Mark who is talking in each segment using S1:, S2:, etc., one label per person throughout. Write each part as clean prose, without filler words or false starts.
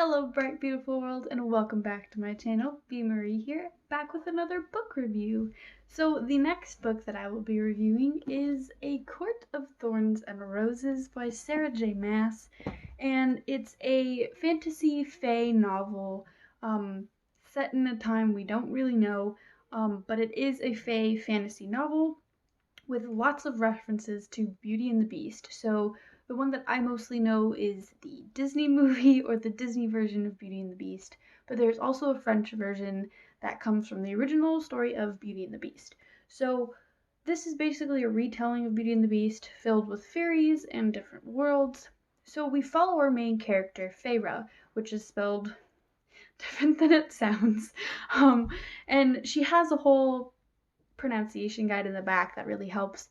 S1: Hello, bright, beautiful world, and welcome back to my channel. B. Marie here, back with another book review. So the next book that I will be reviewing is A Court of Thorns and Roses by Sarah J. Maas, and it's a fantasy fae novel set in a time we don't really know, but it is a fae fantasy novel with lots of references to Beauty and the Beast. So the one that I mostly know is the Disney movie or the Disney version of Beauty and the Beast, but there's also a French version that comes from the original story of Beauty and the Beast. So this is basically a retelling of Beauty and the Beast filled with fairies and different worlds. So we follow our main character, Feyre, which is spelled different than it sounds. And she has a whole pronunciation guide in the back that really helps.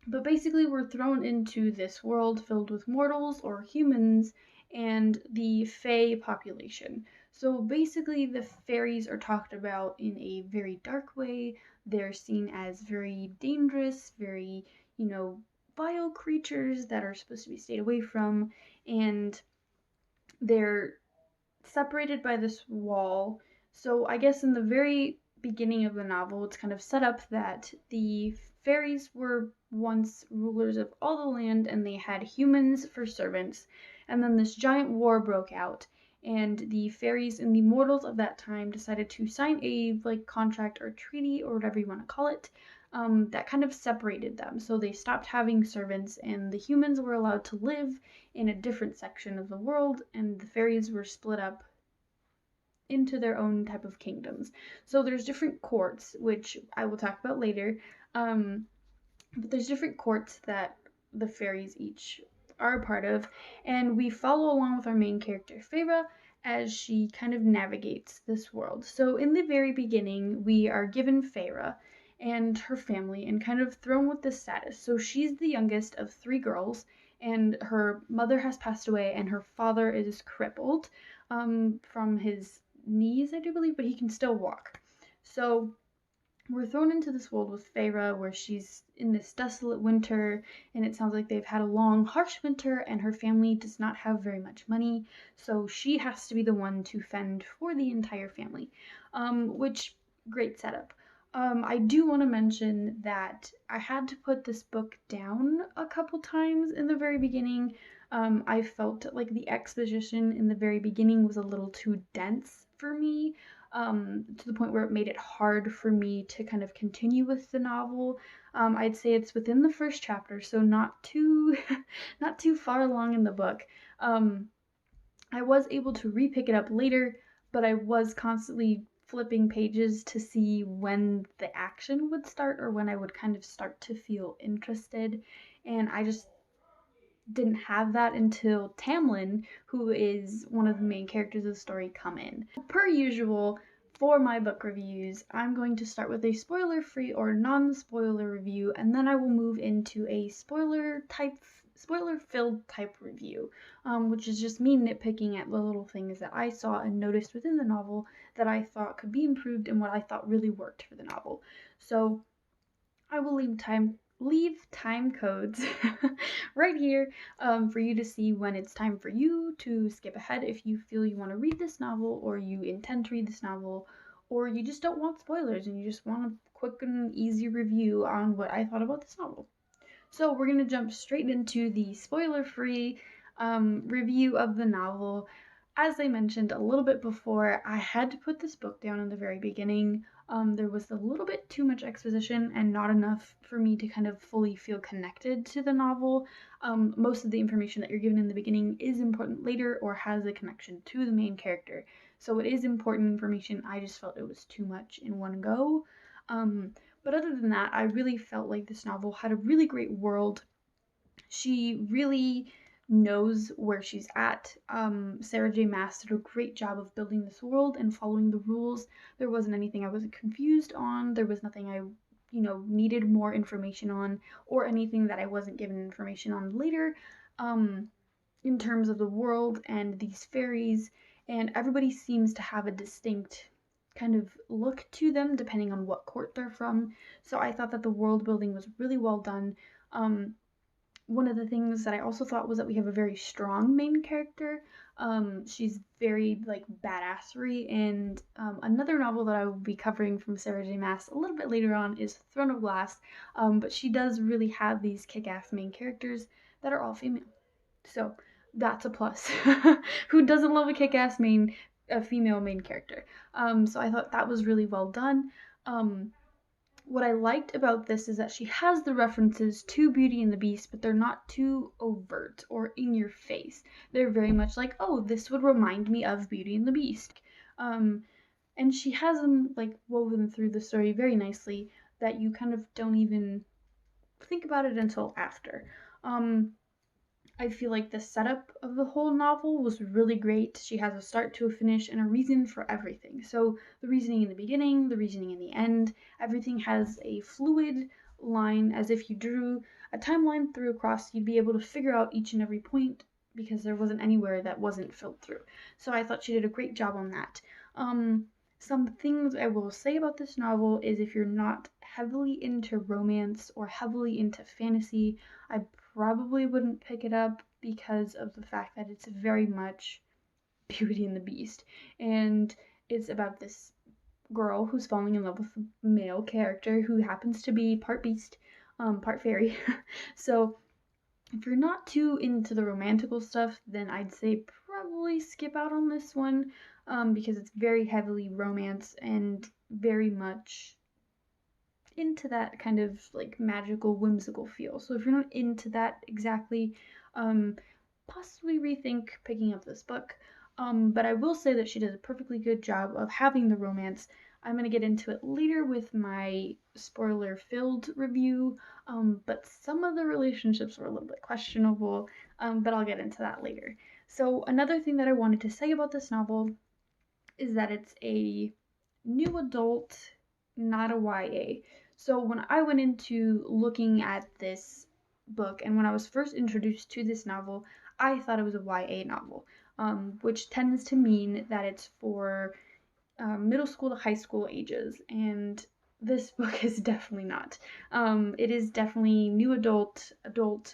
S1: But basically, we're thrown into this world filled with mortals or humans and the fae population. So basically, the fairies are talked about in a very dark way. They're seen as very dangerous, very, vile creatures that are supposed to be stayed away from. And they're separated by this wall. So I guess in the very beginning of the novel, it's kind of set up that the fairies were once rulers of all the land and they had humans for servants. And then this giant war broke out, and the fairies and the mortals of that time decided to sign a contract or treaty or whatever you want to call it, that kind of separated them. So they stopped having servants, and the humans were allowed to live in a different section of the world, and the fairies were split up into their own type of kingdoms. So there's different courts, which I will talk about later. But there's different courts that the fairies each are a part of, and we follow along with our main character, Feyre, as she kind of navigates this world. So in the very beginning, we are given Feyre and her family and kind of thrown with this status. So she's the youngest of three girls, and her mother has passed away, and her father is crippled from his knees, I do believe, but he can still walk. So we're thrown into this world with Feyre, where she's in this desolate winter, and it sounds like they've had a long, harsh winter, and her family does not have very much money, so she has to be the one to fend for the entire family, which, great setup. I do want to mention that I had to put this book down a couple times in the very beginning. I felt like the exposition in the very beginning was a little too dense for me, to the point where it made it hard for me to kind of continue with the novel. I'd say it's within the first chapter, so not too not too far along in the book. I was able to re-pick it up later, but I was constantly flipping pages to see when the action would start or when I would kind of start to feel interested, and I just didn't have that until Tamron, who is one of the main characters of the story, come in. Per usual, for my book reviews, I'm going to start with a spoiler-free or non-spoiler review, and then I will move into a spoiler-filled type review, which is just me nitpicking at the little things that I saw and noticed within the novel that I thought could be improved and what I thought really worked for the novel. So I will leave time codes right here, for you to see when it's time for you to skip ahead if you feel you want to read this novel, or you intend to read this novel, or you just don't want spoilers and you just want a quick and easy review on what I thought about this novel. So we're going to jump straight into the spoiler-free review of the novel. As I mentioned a little bit before, I had to put this book down in the very beginning. There was a little bit too much exposition and not enough for me to kind of fully feel connected to the novel. Most of the information that you're given in the beginning is important later or has a connection to the main character. So it is important information. I just felt it was too much in one go. But other than that, I really felt like this novel had a really great world. She really knows where she's at. Sarah J. Maas did a great job of building this world and following the rules. There wasn't anything I was confused on. There was nothing I, needed more information on, or anything that I wasn't given information on later, in terms of the world and these fairies. And everybody seems to have a distinct kind of look to them depending on what court they're from. So I thought that the world building was really well done. One of the things that I also thought was that we have a very strong main character. She's very like badassery, and another novel that I will be covering from Sarah J. Maas a little bit later on is Throne of Glass, but she does really have these kick-ass main characters that are all female. So that's a plus. Who doesn't love a kick-ass female main character? So I thought that was really well done. What I liked about this is that she has the references to Beauty and the Beast, but they're not too overt or in your face. They're very much like, oh, this would remind me of Beauty and the Beast. And she has them like woven through the story very nicely that you kind of don't even think about it until after. I feel like the setup of the whole novel was really great. She has a start to a finish and a reason for everything. So the reasoning in the beginning, the reasoning in the end, everything has a fluid line as if you drew a timeline through across. You'd be able to figure out each and every point because there wasn't anywhere that wasn't filled through. So I thought she did a great job on that. Some things I will say about this novel is if you're not heavily into romance or heavily into fantasy, I probably wouldn't pick it up because of the fact that it's very much Beauty and the Beast. And it's about this girl who's falling in love with a male character who happens to be part beast, part fairy. So if you're not too into the romantical stuff, then I'd say probably skip out on this one, because it's very heavily romance and very much into that kind of like magical, whimsical feel. So if you're not into that exactly, possibly rethink picking up this book. But I will say that she does a perfectly good job of having the romance. I'm going to get into it later with my spoiler-filled review, but some of the relationships were a little bit questionable, but I'll get into that later. So another thing that I wanted to say about this novel is that it's a new adult, not a YA. So when I went into looking at this book and when I was first introduced to this novel, I thought it was a YA novel, which tends to mean that it's for middle school to high school ages, and this book is definitely not. It is definitely new adult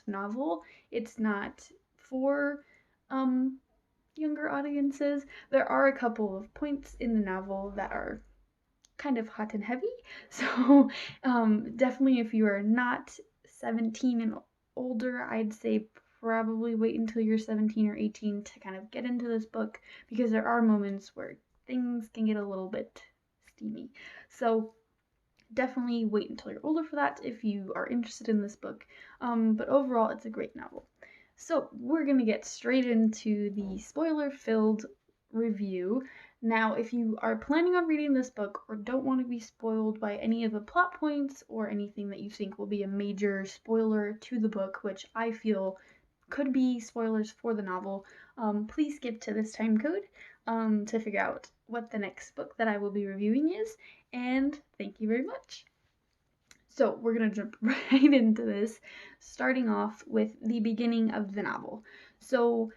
S1: novel. It's not for younger audiences. There are a couple of points in the novel that are kind of hot and heavy. So definitely if you are not 17 and older, I'd say probably wait until you're 17 or 18 to kind of get into this book, because there are moments where things can get a little bit steamy. So definitely wait until you're older for that if you are interested in this book. But overall, it's a great novel. So we're going to get straight into the spoiler-filled review. Now, if you are planning on reading this book or don't want to be spoiled by any of the plot points or anything that you think will be a major spoiler to the book, which I feel could be spoilers for the novel, please skip to this time code to figure out what the next book that I will be reviewing is, and thank you very much. So we're going to jump right into this, starting off with the beginning of the novel. So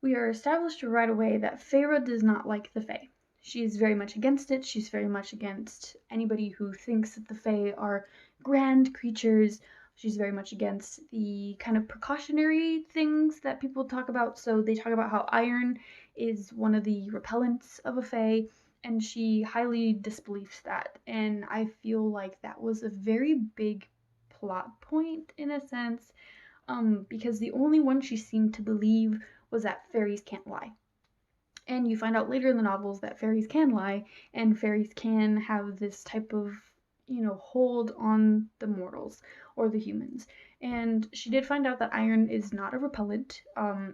S1: we are established right away that Feyre does not like the Fae. She's very much against it. She's very much against anybody who thinks that the Fae are grand creatures. She's very much against the kind of precautionary things that people talk about. So they talk about how iron is one of the repellents of a Fae, and she highly disbelieves that. And I feel like that was a very big plot point in a sense, because the only one she seemed to believe was that fairies can't lie. And you find out later in the novels that fairies can lie, and fairies can have this type of, hold on the mortals or the humans. And she did find out that iron is not a repellent,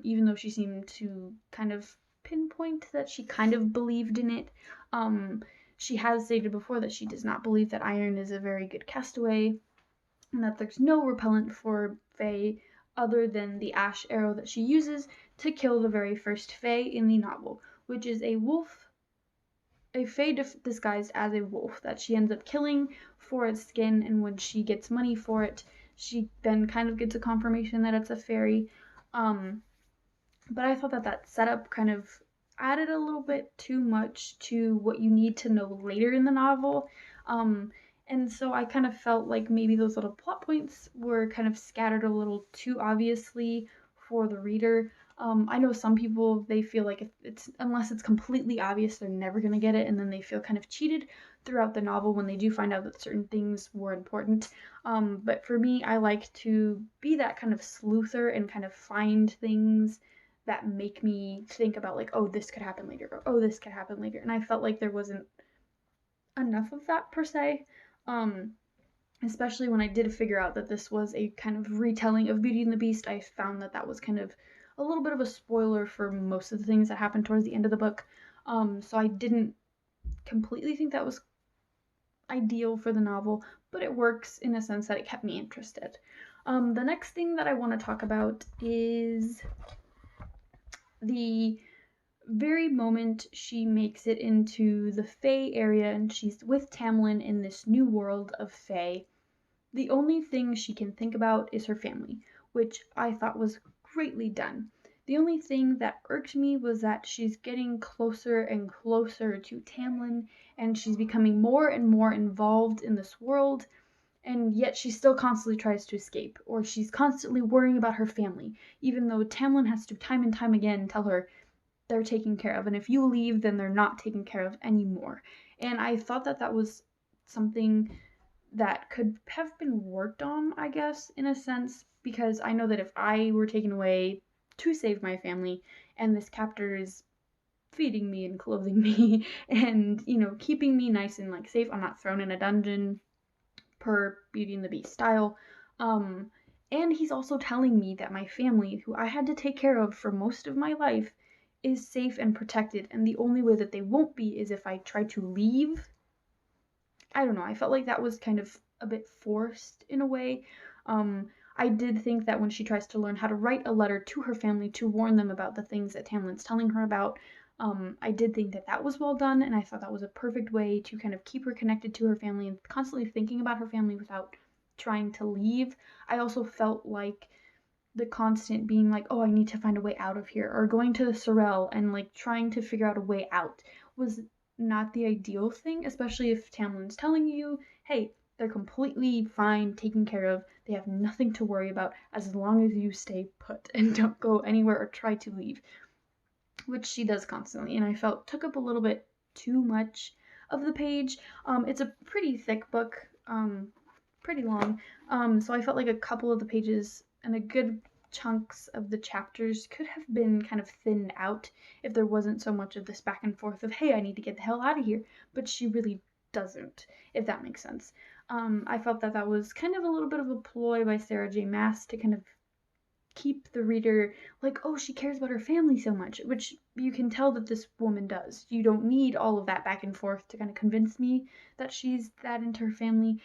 S1: even though she seemed to kind of pinpoint that she kind of believed in it. She has stated before that she does not believe that iron is a very good castaway, and that there's no repellent for Fae other than the ash arrow that she uses to kill the very first Fae in the novel, which is a wolf, a Fae disguised as a wolf that she ends up killing for its skin, and when she gets money for it, she then kind of gets a confirmation that it's a fairy. But I thought that setup kind of added a little bit too much to what you need to know later in the novel. And so I kind of felt like maybe those little plot points were kind of scattered a little too obviously for the reader. I know some people, they feel like if it's unless it's completely obvious, they're never going to get it, and then they feel kind of cheated throughout the novel when they do find out that certain things were important. But for me, I like to be that kind of sleuther and kind of find things that make me think about, like, oh, this could happen later, or oh, this could happen later. And I felt like there wasn't enough of that per se. Um, Especially when I did figure out that this was a kind of retelling of Beauty and the Beast, I found that that was kind of a little bit of a spoiler for most of the things that happened towards the end of the book. So I didn't completely think that was ideal for the novel, but it works in a sense that it kept me interested. The next thing that I want to talk about is the very moment she makes it into the Fae area and she's with Tamlin in this new world of Fae. The only thing she can think about is her family, which I thought was greatly done. The only thing that irked me was that she's getting closer and closer to Tamlin, and she's becoming more and more involved in this world, and yet she still constantly tries to escape, or she's constantly worrying about her family, even though Tamlin has to time and time again tell her they're taken care of, and if you leave, then they're not taken care of anymore. And I thought that that was something that could have been worked on, I guess, in a sense, because I know that if I were taken away to save my family and this captor is feeding me and clothing me and, keeping me nice and like safe, I'm not thrown in a dungeon per Beauty and the Beast style. And he's also telling me that my family, who I had to take care of for most of my life, is safe and protected, and the only way that they won't be is if I try to leave. I don't know, I felt like that was kind of a bit forced in a way. I did think that when she tries to learn how to write a letter to her family to warn them about the things that Tamlin's telling her about, I did think that that was well done, and I thought that was a perfect way to kind of keep her connected to her family and constantly thinking about her family without trying to leave. I also felt like the constant being like, oh, I need to find a way out of here, or going to the Sorrel and like trying to figure out a way out was not the ideal thing, especially if Tamlin's telling you, hey, they're completely fine, taken care of, they have nothing to worry about as long as you stay put and don't go anywhere or try to leave, which she does constantly, and I felt took up a little bit too much of the page. It's a pretty thick book, pretty long, so I felt like a couple of the pages and a good chunks of the chapters could have been kind of thinned out if there wasn't so much of this back and forth of, hey, I need to get the hell out of here, but she really doesn't, if that makes sense. I felt that that was kind of a little bit of a ploy by Sarah J. Maas to kind of keep the reader like, oh, she cares about her family so much, which you can tell that this woman does. You don't need all of that back and forth to kind of convince me that she's that into her family,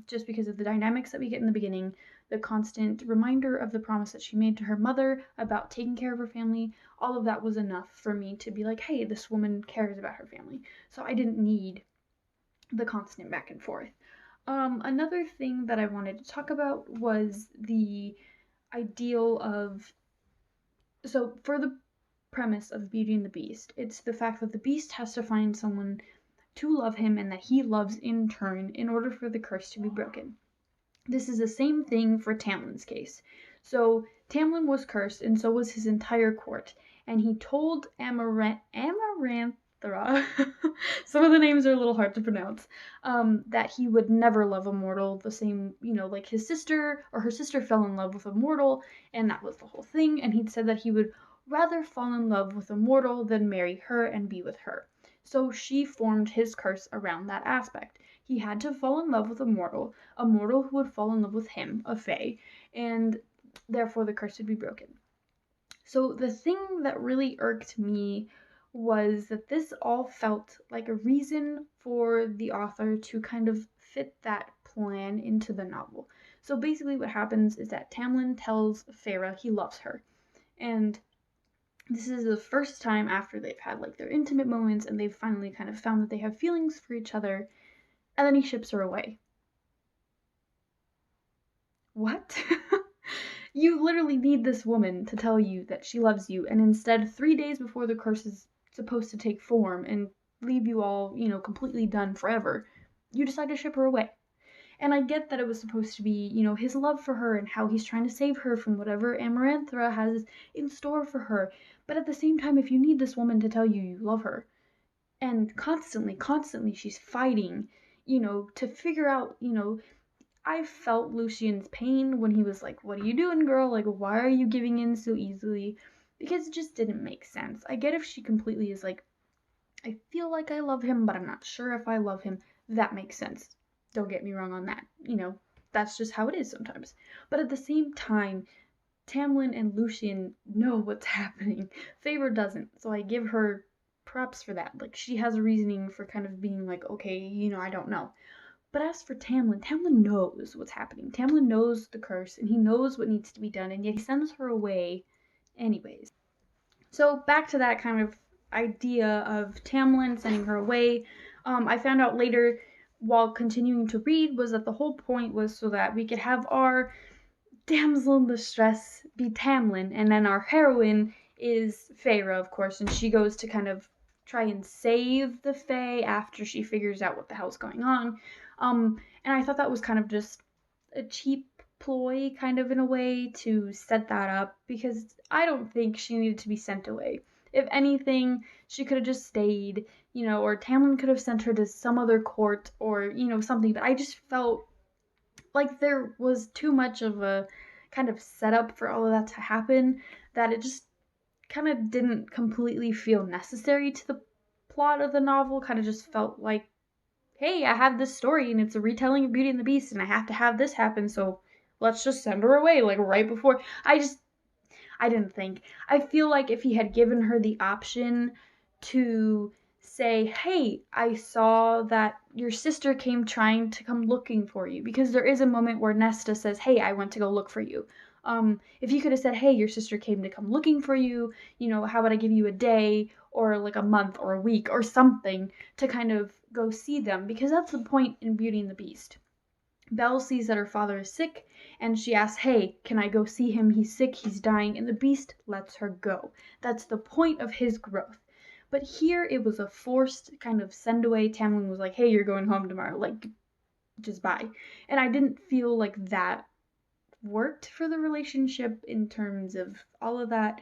S1: just because of the dynamics that we get in the beginning, the constant reminder of the promise that she made to her mother about taking care of her family. All of that was enough for me to be like, hey, this woman cares about her family. So I didn't need the constant back and forth. Another thing that I wanted to talk about was the ideal of, so for the premise of Beauty and the Beast, it's the fact that the Beast has to find someone to love him and that he loves in turn in order for the curse to be broken. This is the same thing for Tamlin's case. So Tamlin was cursed, and so was his entire court, and he told Amaranthra, some of the names are a little hard to pronounce, that he would never love a mortal the same, like his sister or her sister fell in love with a mortal, and that was the whole thing, and he'd said that he would rather fall in love with a mortal than marry her and be with her. So she formed his curse around that aspect. He had to fall in love with a mortal who would fall in love with him, a fae, and therefore the curse would be broken. So the thing that really irked me was that this all felt like a reason for the author to kind of fit that plan into the novel. So basically what happens is that Tamlin tells Feyre he loves her, and this is the first time after they've had like their intimate moments and they've finally kind of found that they have feelings for each other, and then he ships her away. What? You literally need this woman to tell you that she loves you, and instead 3 days before the curse is supposed to take form and leave you all, completely done forever, you decide to ship her away. And I get that it was supposed to be, his love for her and how he's trying to save her from whatever Amaranthra has in store for her. But at the same time, if you need this woman to tell you you love her, and constantly she's fighting, to figure out, I felt Lucien's pain when he was like, what are you doing, girl? Like, why are you giving in so easily? Because it just didn't make sense. I get if she completely is like, I feel like I love him, but I'm not sure if I love him. That makes sense. Don't get me wrong on that. That's just how it is sometimes. But at the same time, Tamlin and Lucien know what's happening. Feyre doesn't. So I give her props for that. Like, she has a reasoning for kind of being like, okay, I don't know. But as for Tamlin knows what's happening. Tamlin knows the curse, and he knows what needs to be done, and yet he sends her away anyways. So back to that kind of idea of Tamlin sending her away. I found out later, while continuing to read, was that the whole point was so that we could have our damsel in distress be Tamlin, and then our heroine is Feyre, of course, and she goes to kind of try and save the Fae after she figures out what the hell's going on. And I thought that was kind of just a cheap ploy, kind of in a way, to set that up, because I don't think she needed to be sent away. If anything, she could have just stayed, or Tamlin could have sent her to some other court or, something, but I just felt like there was too much of a kind of setup for all of that to happen, that it just kind of didn't completely feel necessary to the plot of the novel. Kind of just felt like, hey, I have this story and it's a retelling of Beauty and the Beast and I have to have this happen, so let's just send her away, like right before. I didn't think. I feel like if he had given her the option to say, hey, I saw that your sister came trying to come looking for you, because there is a moment where Nesta says, hey, I went to go look for you. If you could have said, hey, your sister came to come looking for you, how about I give you a day or like a month or a week or something to kind of go see them, because that's the point in Beauty and the Beast. Belle sees that her father is sick, and she asks, hey, can I go see him? He's sick, he's dying, and the Beast lets her go. That's the point of his growth. But here it was a forced kind of send away. Tamlin was like, hey, you're going home tomorrow, like, just bye. And I didn't feel like that worked for the relationship in terms of all of that,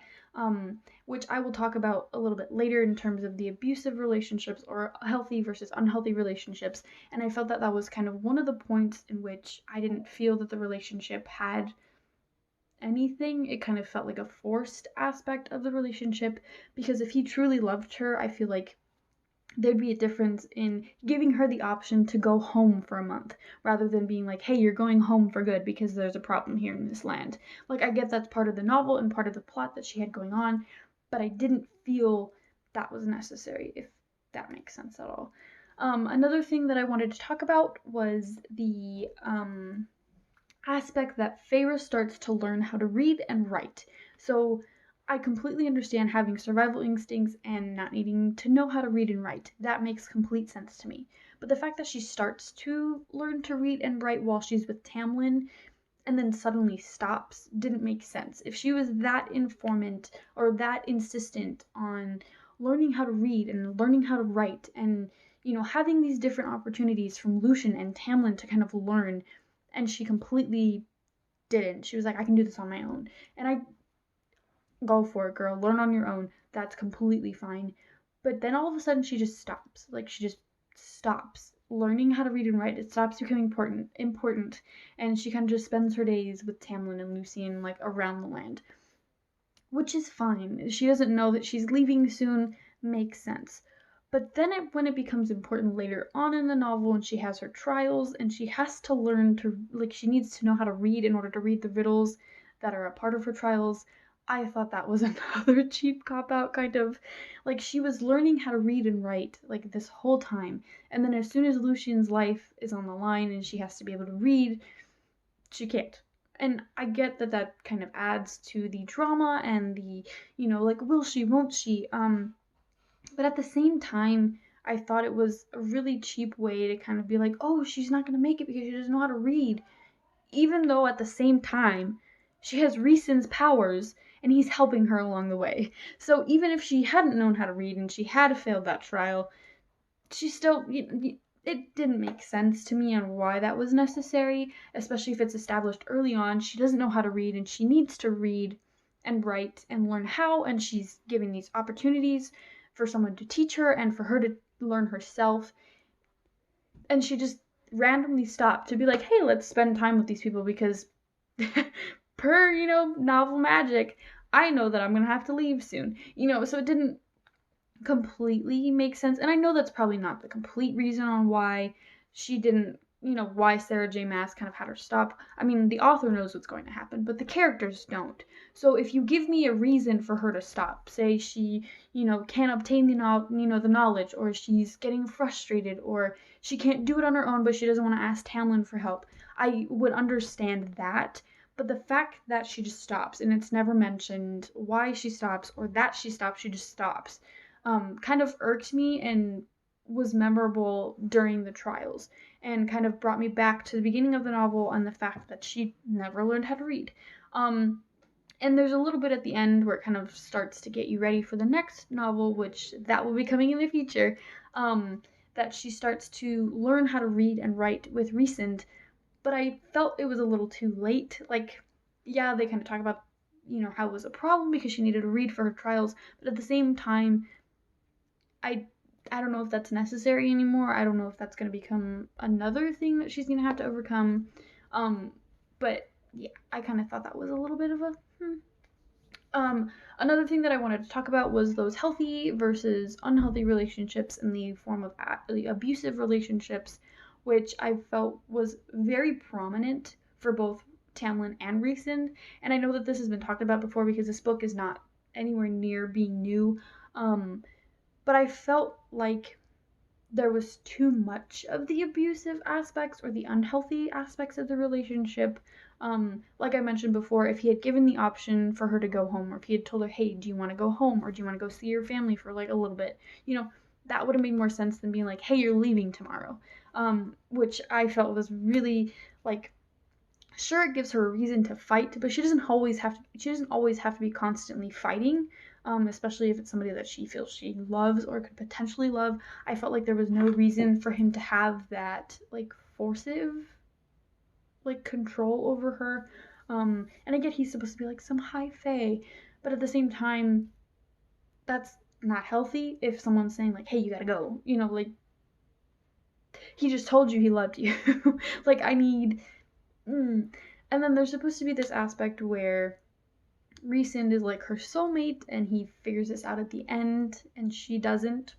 S1: which I will talk about a little bit later in terms of the abusive relationships or healthy versus unhealthy relationships. And I felt that that was kind of one of the points in which I didn't feel that the relationship had anything. It kind of felt like a forced aspect of the relationship, because if he truly loved her, I feel like there'd be a difference in giving her the option to go home for a month rather than being like, hey, you're going home for good because there's a problem here in this land. Like, I get that's part of the novel and part of the plot that she had going on, but I didn't feel that was necessary, if that makes sense at all. Another thing that I wanted to talk about was the aspect that Feyre starts to learn how to read and write. So I completely understand having survival instincts and not needing to know how to read and write. That makes complete sense to me. But the fact that she starts to learn to read and write while she's with Tamlin and then suddenly stops didn't make sense. If she was that informant or that insistent on learning how to read and learning how to write and, having these different opportunities from Lucien and Tamlin to kind of learn, and she completely didn't. She was like, I can do this on my own. And I go for it, girl. Learn on your own. That's completely fine. But then all of a sudden she just stops. Like, she just stops learning how to read and write. It stops becoming important. And she kind of just spends her days with Tamlin and Lucien, like, around the land. Which is fine. She doesn't know that she's leaving soon. Makes sense. But then when it becomes important later on in the novel and she has her trials and she has to learn to, like, she needs to know how to read in order to read the riddles that are a part of her trials, I thought that was another cheap cop-out, kind of. Like, she was learning how to read and write, like, this whole time. And then as soon as Lucien's life is on the line and she has to be able to read, she can't. And I get that that kind of adds to the drama and the, like, will she, won't she? But at the same time, I thought it was a really cheap way to kind of be like, oh, she's not going to make it because she doesn't know how to read. Even though at the same time, she has rescind's powers and he's helping her along the way. So even if she hadn't known how to read and she had failed that trial, she still, it didn't make sense to me on why that was necessary, especially if it's established early on. She doesn't know how to read and she needs to read and write and learn how, and she's giving these opportunities for someone to teach her and for her to learn herself. And she just randomly stopped to be like, hey, let's spend time with these people because per, novel magic, I know that I'm going to have to leave soon. So it didn't completely make sense. And I know that's probably not the complete reason on why she didn't, why Sarah J. Maas kind of had her stop. I mean, the author knows what's going to happen, but the characters don't. So if you give me a reason for her to stop, say she, can't obtain the knowledge, or she's getting frustrated, or she can't do it on her own, but she doesn't want to ask Tamlin for help, I would understand that. But the fact that she just stops, and it's never mentioned why she stops or that she stops, she just stops, kind of irked me and was memorable during the trials, and kind of brought me back to the beginning of the novel and the fact that she never learned how to read. And there's a little bit at the end where it kind of starts to get you ready for the next novel, which that will be coming in the future, that she starts to learn how to read and write with rescind, but I felt it was a little too late. Like, yeah, they kind of talk about, how it was a problem because she needed to read for her trials, but at the same time, I don't know if that's necessary anymore. I don't know if that's going to become another thing that she's going to have to overcome. But yeah, I kind of thought that was a little bit of a Another thing that I wanted to talk about was those healthy versus unhealthy relationships in the form of abusive relationships, which I felt was very prominent for both Tamlin and Rescind. And I know that this has been talked about before because this book is not anywhere near being new. But I felt like there was too much of the abusive aspects or the unhealthy aspects of the relationship. Like I mentioned before, if he had given the option for her to go home, or if he had told her, hey, do you want to go home, or do you want to go see your family for like a little bit, that would have made more sense than being like, hey, you're leaving tomorrow. Which I felt was really like, sure, it gives her a reason to fight, but she doesn't always have to be constantly fighting. Especially if it's somebody that she feels she loves or could potentially love. I felt like there was no reason for him to have that, like, forcive, like, control over her. And I get he's supposed to be, like, some high fae, but at the same time, that's not healthy if someone's saying, like, hey, you gotta go. Like, he just told you he loved you. Like, I need... And then there's supposed to be this aspect where Rescind is like her soulmate, and he figures this out at the end, and she doesn't.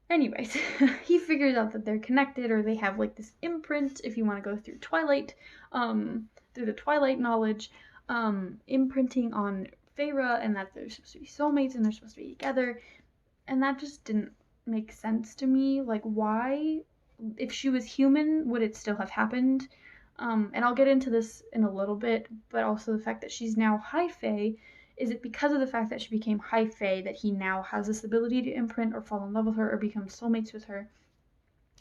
S1: Anyways, he figures out that they're connected, or they have like this imprint, if you want to go through Twilight, through the Twilight knowledge, imprinting on Feyre, and that they're supposed to be soulmates and they're supposed to be together. And that just didn't make sense to me. Like, why? If she was human, would it still have happened? And I'll get into this in a little bit, but also the fact that she's now high fae. Is it because of the fact that she became high fae that he now has this ability to imprint or fall in love with her or become soulmates with her?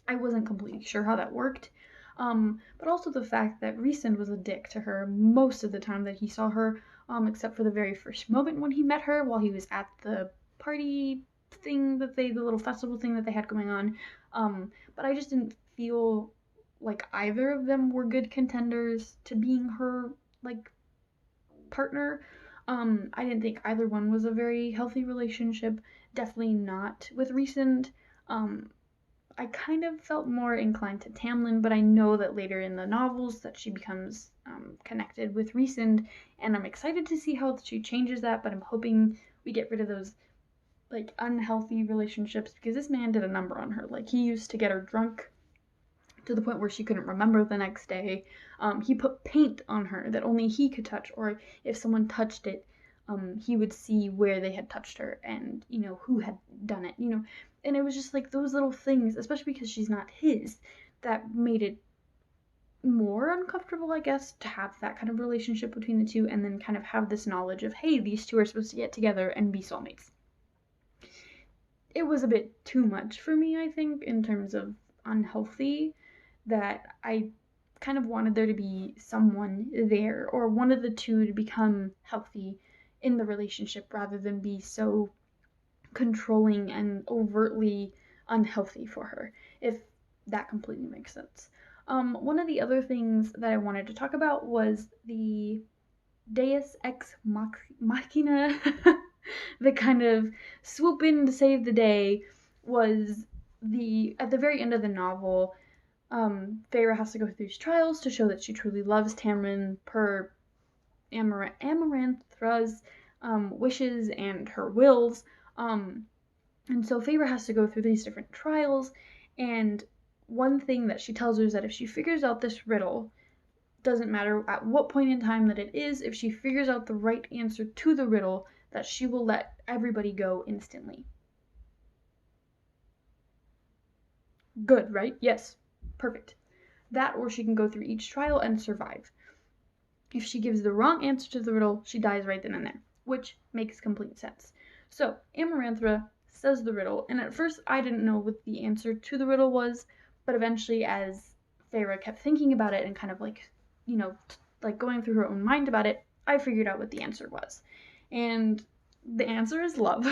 S1: I wasn't completely sure how that worked. But also the fact that Rescind was a dick to her most of the time that he saw her, except for the very first moment when he met her while he was at the party thing the little festival thing that they had going on. But I just didn't feel like either of them were good contenders to being her, like, partner. I didn't think either one was a very healthy relationship. Definitely not with Rescind. I kind of felt more inclined to Tamlin, but I know that later in the novels that she becomes connected with Rescind, and I'm excited to see how she changes that, but I'm hoping we get rid of those, like, unhealthy relationships, because this man did a number on her. Like, he used to get her drunk to the point where she couldn't remember the next day. He put paint on her that only he could touch, or if someone touched it, he would see where they had touched her and, who had done it, And it was just like those little things, especially because she's not his, that made it more uncomfortable, I guess, to have that kind of relationship between the two, and then kind of have this knowledge of, hey, these two are supposed to get together and be soulmates. It was a bit too much for me, I think, in terms of unhealthy, that I kind of wanted there to be someone there, or one of the two to become healthy in the relationship rather than be so controlling and overtly unhealthy for her, if that completely makes sense. One of the other things that I wanted to talk about was the Deus Ex Machina, the kind of swoop in to save the day, was at the very end of the novel, Feyre has to go through these trials to show that she truly loves Tamron per Amaranthra's wishes and her wills. And so Feyre has to go through these different trials, and one thing that she tells her is that if she figures out this riddle, doesn't matter at what point in time that it is, if she figures out the right answer to the riddle, that she will let everybody go instantly. Good, right? Yes. Perfect. That, or she can go through each trial and survive. If she gives the wrong answer to the riddle, she dies right then and there, which makes complete sense. So, Amaranthra says the riddle, and at first I didn't know what the answer to the riddle was, but eventually as Feyre kept thinking about it and kind of like, like going through her own mind about it, I figured out what the answer was. And the answer is love.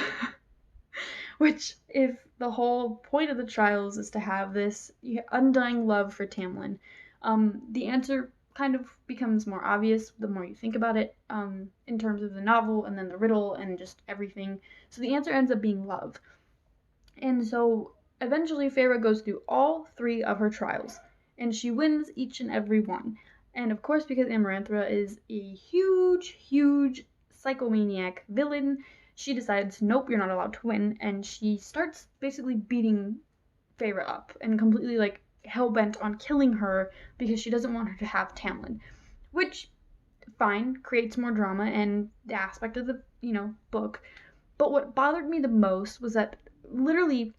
S1: Which, if the whole point of the trials is to have this undying love for Tamlin, the answer kind of becomes more obvious the more you think about it, in terms of the novel and then the riddle and just everything. So the answer ends up being love. And so eventually Feyre goes through all 3 of her trials, and she wins each and every one. And of course, because Amaranthra is a huge psychomaniac villain, she decides, nope, you're not allowed to win, and she starts basically beating Feyre up and completely like hell-bent on killing her because she doesn't want her to have Tamlin, which, fine, creates more drama and the aspect of the, book. But what bothered me the most was that literally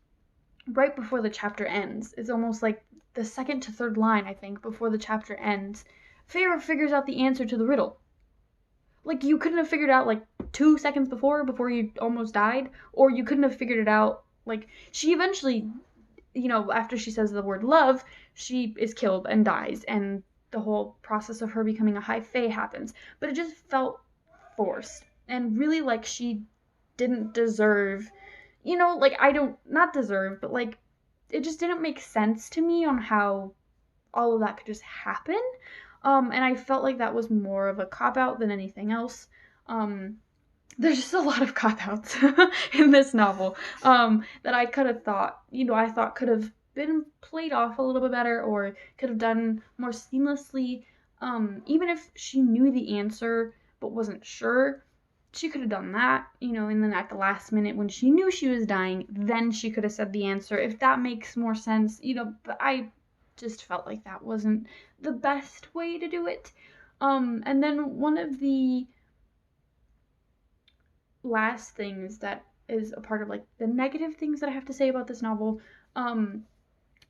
S1: right before the chapter ends, it's almost like the second to third line, I think, before the chapter ends, Feyre figures out the answer to the riddle. Like, you couldn't have figured out, like, 2 seconds before you almost died, or you couldn't have figured it out, like, she eventually, after she says the word love, she is killed and dies, and the whole process of her becoming a high fae happens, but it just felt forced, and really, like, she didn't deserve, not deserve, but, like, it just didn't make sense to me on how all of that could just happen. And I felt like that was more of a cop-out than anything else. There's just a lot of cop-outs in this novel, that I could have thought, I thought could have been played off a little bit better or could have done more seamlessly. Even if she knew the answer but wasn't sure, she could have done that, and then at the last minute when she knew she was dying, then she could have said the answer, if that makes more sense, but I just felt like that wasn't the best way to do it. And then one of the last things that is a part of like the negative things that I have to say about this novel,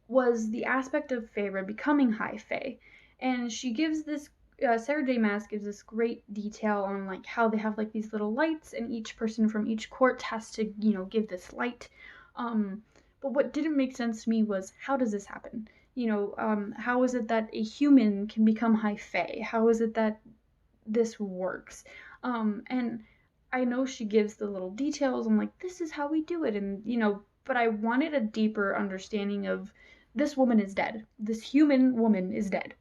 S1: was the aspect of Feyre becoming high fae. And she gives this, Sarah J. Maas gives this great detail on like how they have like these little lights and each person from each court has to, give this light. But what didn't make sense to me was, how does this happen? How is it that a human can become high fae? How is it that this works? And I know she gives the little details. I'm like, this is how we do it. And, but I wanted a deeper understanding of, this woman is dead. This human woman is dead.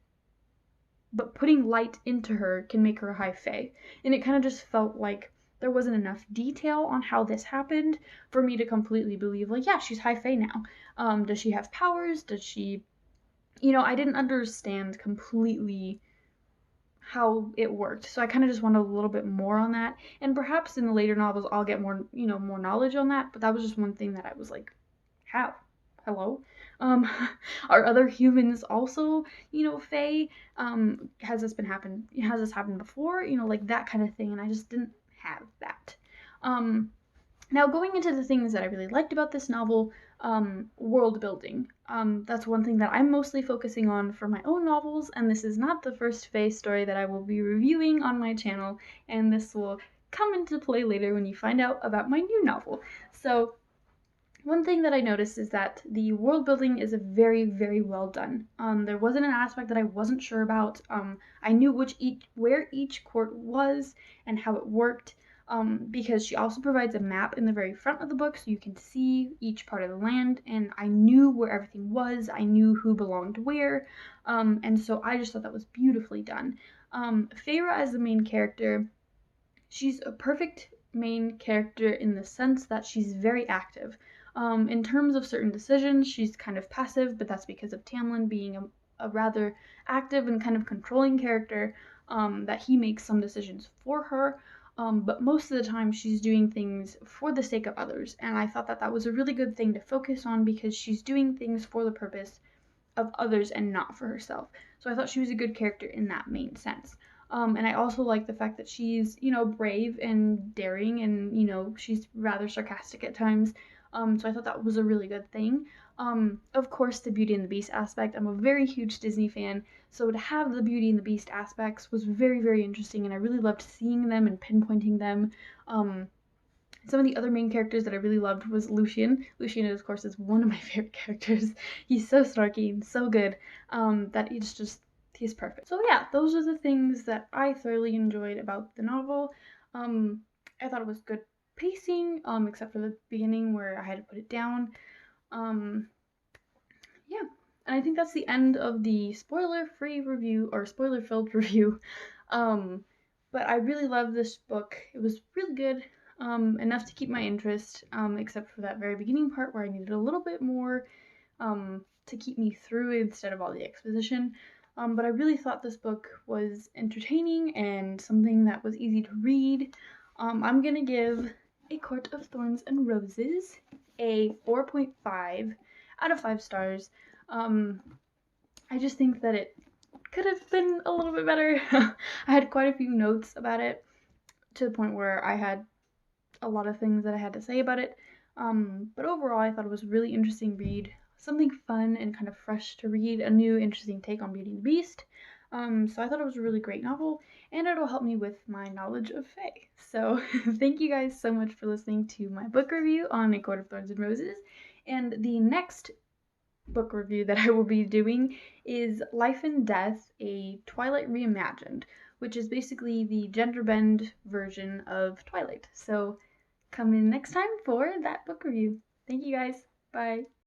S1: But putting light into her can make her a high fae. And it kind of just felt like there wasn't enough detail on how this happened for me to completely believe, like, yeah, she's high fae now. Does she have powers? Does she... I didn't understand completely how it worked. So I kind of just wanted a little bit more on that. And perhaps in the later novels I'll get more, more knowledge on that. But that was just one thing that I was like, how? Hello? Are other humans also, fae? Has this happened before? Like that kind of thing. And I just didn't have that. Now going into the things that I really liked about this novel, world building. That's one thing that I'm mostly focusing on for my own novels, and this is not the first fae story that I will be reviewing on my channel, and this will come into play later when you find out about my new novel. So one thing that I noticed is that the world building is very, very well done. There wasn't an aspect that I wasn't sure about. I knew where each court was and how it worked. because she also provides a map in the very front of the book so you can see each part of the land, and I knew where everything was, I knew who belonged where, and so I just thought that was beautifully done. Feyre as the main character, she's a perfect main character in the sense that she's very active. In terms of certain decisions, she's kind of passive, but that's because of Tamlin being a rather active and kind of controlling character, that he makes some decisions for her. But most of the time, she's doing things for the sake of others. And I thought that that was a really good thing to focus on because she's doing things for the purpose of others and not for herself. So I thought she was a good character in that main sense. And I also like the fact that she's, brave and daring and, she's rather sarcastic at times. So I thought that was a really good thing. Of course, the Beauty and the Beast aspect. I'm a very huge Disney fan, so to have the Beauty and the Beast aspects was very, very interesting, and I really loved seeing them and pinpointing them. Some of the other main characters that I really loved was Lucien. Lucien, of course, is one of my favorite characters. He's so snarky and so good, that he's perfect. So yeah, those are the things that I thoroughly enjoyed about the novel. I thought it was good pacing, except for the beginning where I had to put it down. Yeah, and I think that's the end of the spoiler-free review, or spoiler-filled review. But I really loved this book. It was really good. Enough to keep my interest, except for that very beginning part where I needed a little bit more to keep me through instead of all the exposition. But I really thought this book was entertaining and something that was easy to read. I'm gonna give A Court of Thorns and Roses a 4.5 out of 5 stars. I just think that it could have been a little bit better. I had quite a few notes about it to the point where I had a lot of things that I had to say about it. But overall, I thought it was a really interesting read, something fun and kind of fresh to read, a new interesting take on Beauty and the Beast. So I thought it was a really great novel, and it'll help me with my knowledge of Fae. So thank you guys so much for listening to my book review on A Court of Thorns and Roses. And the next book review that I will be doing is Life and Death, a Twilight Reimagined, which is basically the gender bend version of Twilight. So come in next time for that book review. Thank you guys. Bye.